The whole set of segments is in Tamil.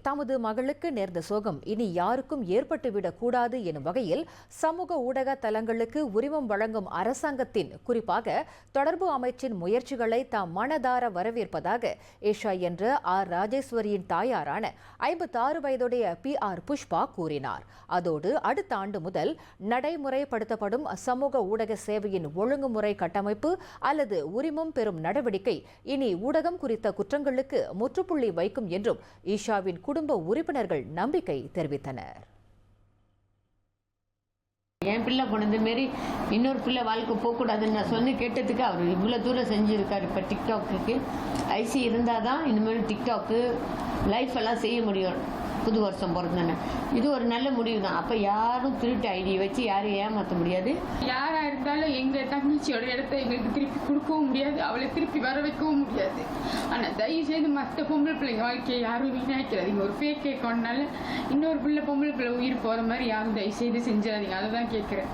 தமது மகளுக்கு நேர்ந்த சோகம் இனி யாருக்கும் ஏற்பட்டுவிடக் கூடாது எனும் வகையில் சமூக ஊடக தளங்களுக்கு உரிமம் வழங்கும் அரசாங்கத்தின் குறிப்பாக தொடர்பு அமைச்சின் முயற்சிகளை தாம் மனதார வரவேற்பதாக ஏஷா என்ற ராஜேஸ்வரியின் தாயாரான 56 வயதுடைய PR புஷ்பா கூறினார். அதோடு அடுத்த ஆண்டு முதல் நடைமுறைப்படுத்தப்படும் சமூக ஊடக சேவையின் ஒழுங்குமுறை கட்டமைப்பு அல்லது உரிமம் பெறும் நடவடிக்கை இனி ஊடகம் குறித்த குற்றங்களுக்கு முற்றுப்புள்ளி வைக்கும் என்றும் ஈஷாவின் குடும்ப உறுப்பினர்கள் நம்பிக்கை தெரிவித்தனர். என் பிள்ளை போனது மாரி இன்னொரு பிள்ளை வாழ்க்கை போகக்கூடாதுன்னு நான் சொன்ன கேட்டதுக்கு அவர் இவ்வளோ தூரம் செஞ்சுருக்காரு. இப்போ டிக்டாக்கு ஐசி இருந்தால் தான் இனிமேல் டிக்டாக்கு லைஃப் எல்லாம் செய்ய முடியும். புது வருஷம் பிறந்தேன்னு இது ஒரு நல்ல முடிவு தான். அப்போ யாரும் திருட்டு ஐடியை வச்சு யாரும் ஏமாற்ற முடியாது. யாராக இருந்தாலும் எங்கள் தங்கச்சியோட இடத்த எங்களுக்கு திருப்பி கொடுக்கவும் முடியாது, அவளை திருப்பி வர வைக்கவும் முடியாது. ஆனால் தயவு செய்து மற்ற பொம்பளை பிள்ளைங்க வாழ்க்கையை யாரும் வீணாக்கிறாதீங்க. ஒரு ஃபேக் அக்கௌண்ட்னால இன்னொரு பொம்பளை பிள்ளை உயிர் போகிற மாதிரி யாரும் தயவு செய்து செஞ்சிடாதீங்க. அதை தான் கேட்குறேன்.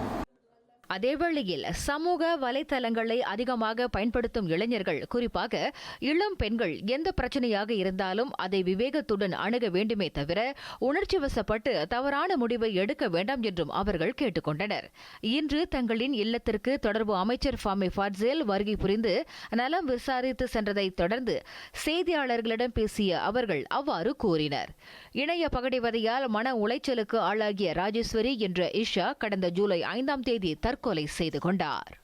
அதேவேளையில் சமூக வலைத்தளங்களை அதிகமாக பயன்படுத்தும் இளைஞர்கள், குறிப்பாக இளம் பெண்கள் எந்த பிரச்சனையாக இருந்தாலும் அதை விவேகத்துடன் அணுக வேண்டுமே தவிர உணர்ச்சி வசப்பட்டு தவறான முடிவை எடுக்க வேண்டாம் என்றும் அவர்கள் கேட்டுக்கொண்டனர். இன்று தங்களின் இல்லத்திற்கு தொடர்பு அமைச்சர் ஃபாமி ஃபாட்சேல் வருகை புரிந்து நலம் விசாரித்து சென்றதை தொடர்ந்து செய்தியாளர்களிடம் பேசிய அவர்கள் அவ்வாறு கூறினர். இணைய பகடிவதையால் மன உளைச்சலுக்கு ஆளாகிய ராஜேஸ்வரி என்ற இஷா கடந்த ஜூலை 5ஆம் தேதி தற்கொலை செய்து கொண்டார்.